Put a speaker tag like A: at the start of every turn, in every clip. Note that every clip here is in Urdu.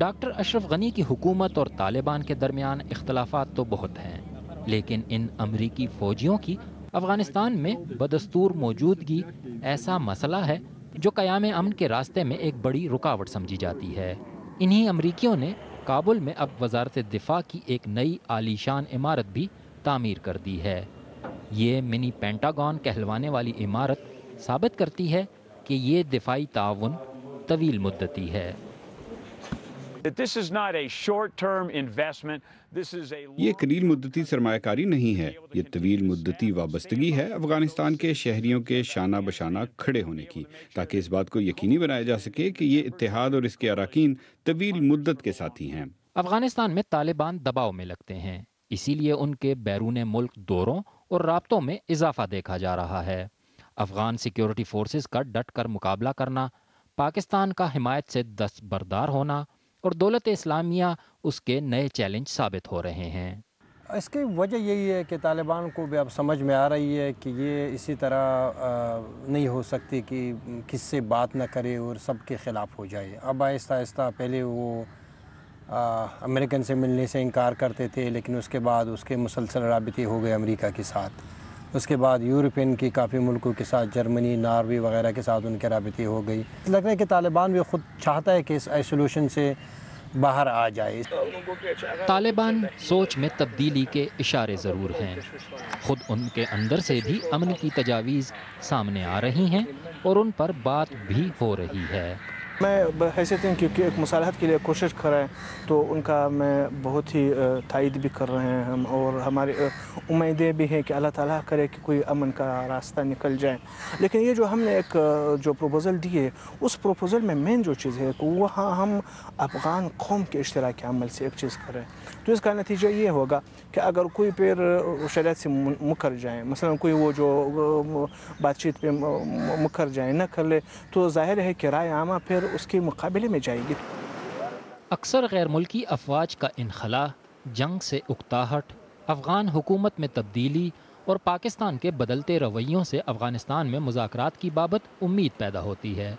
A: ڈاکٹر اشرف غنی کی حکومت اور طالبان کے درمیان اختلافات تو بہت ہیں، لیکن ان امریکی فوجیوں کی افغانستان میں بدستور موجودگی ایسا مسئلہ ہے جو قیام امن کے راستے میں ایک بڑی رکاوٹ سمجھی جاتی ہے۔ انہی امریکیوں نے کابل میں اب وزارت دفاع کی ایک نئی عالیشان عمارت بھی تعمیر کر دی ہے۔ یہ منی پینٹاگون کہلوانے والی عمارت ثابت کرتی ہے کہ یہ دفاعی تعاون طویل مدتی ہے۔
B: یہ قلیل مدتی سرمایہ کاری نہیں ہے، یہ طویل مدتی وابستگی ہے افغانستان کے شہریوں کے شانہ بشانہ کھڑے ہونے کی، تاکہ اس بات کو یقینی بنایا جا سکے کہ یہ اتحاد اور اس کے اراکین طویل مدت کے ساتھی ہیں۔
A: افغانستان میں طالبان دباؤ میں لگتے ہیں، اسی لیے ان کے بیرون ملک دوروں اور رابطوں میں اضافہ دیکھا جا رہا ہے۔ افغان سیکیورٹی فورسز کا ڈٹ کر مقابلہ کرنا، پاکستان کا حمایت سے دستبردار ہونا اور دولت اسلامیہ اس کے نئے چیلنج ثابت ہو رہے ہیں۔
C: اس کی وجہ یہی ہے کہ طالبان کو بھی اب سمجھ میں آ رہی ہے کہ یہ اسی طرح نہیں ہو سکتی کہ کس سے بات نہ کرے اور سب کے خلاف ہو جائے۔ اب آہستہ آہستہ پہلے وہ امریکن سے ملنے سے انکار کرتے تھے، لیکن اس کے بعد اس کے مسلسل رابطے ہو گئے امریکہ کے ساتھ، اس کے بعد یورپین کی کافی ملکوں کے ساتھ، جرمنی، ناروے وغیرہ کے ساتھ ان کے رابطے ہو گئی۔ لگ رہا ہے کہ طالبان بھی خود چاہتا ہے کہ اس آئسولیشن سے باہر آ جائے۔
A: طالبان سوچ میں تبدیلی کے اشارے ضرور ہیں، خود ان کے اندر سے بھی امن کی تجاویز سامنے آ رہی ہیں اور ان پر بات بھی ہو رہی ہے۔
D: میں بحیثیت کیونکہ ایک مصالحت کے لیے کوشش کر رہے ہیں تو ان کا میں بہت ہی تائید بھی کر رہے ہیں ہم، اور ہماری امیدیں بھی ہیں کہ اللہ تعالیٰ کرے کہ کوئی امن کا راستہ نکل جائے۔ لیکن یہ جو ہم نے ایک جو پروپوزل دی ہے، اس پروپوزل میں مین جو چیز ہے کہ وہاں ہم افغان قوم کے اشتراکی عمل سے ایک چیز کریں، تو اس کا نتیجہ یہ ہوگا کہ اگر کوئی پھر شریعت سے مکر جائیں، مثلا کوئی وہ جو بات چیت پہ مکر جائیں نہ کر لے، تو ظاہر ہے کہ رائے عامہ پھر اس کے مقابلے میں جائے گی۔
A: اکثر غیر ملکی افواج کا انخلا، جنگ سے اکتاہٹ، افغان حکومت میں تبدیلی اور پاکستان کے بدلتے رویوں سے افغانستان میں مذاکرات کی بابت امید پیدا ہوتی ہے،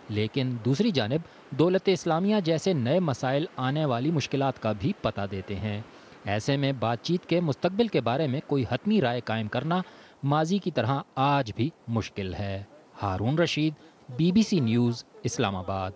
A: لیکن دوسری جانب دولت اسلامیہ جیسے نئے مسائل آنے والی مشکلات کا بھی پتہ دیتے ہیں۔ ایسے میں بات چیت کے مستقبل کے بارے میں کوئی حتمی رائے قائم کرنا ماضی کی طرح آج بھی مشکل ہے۔ ہارون رشید، BBC نیوز، اسلام آباد۔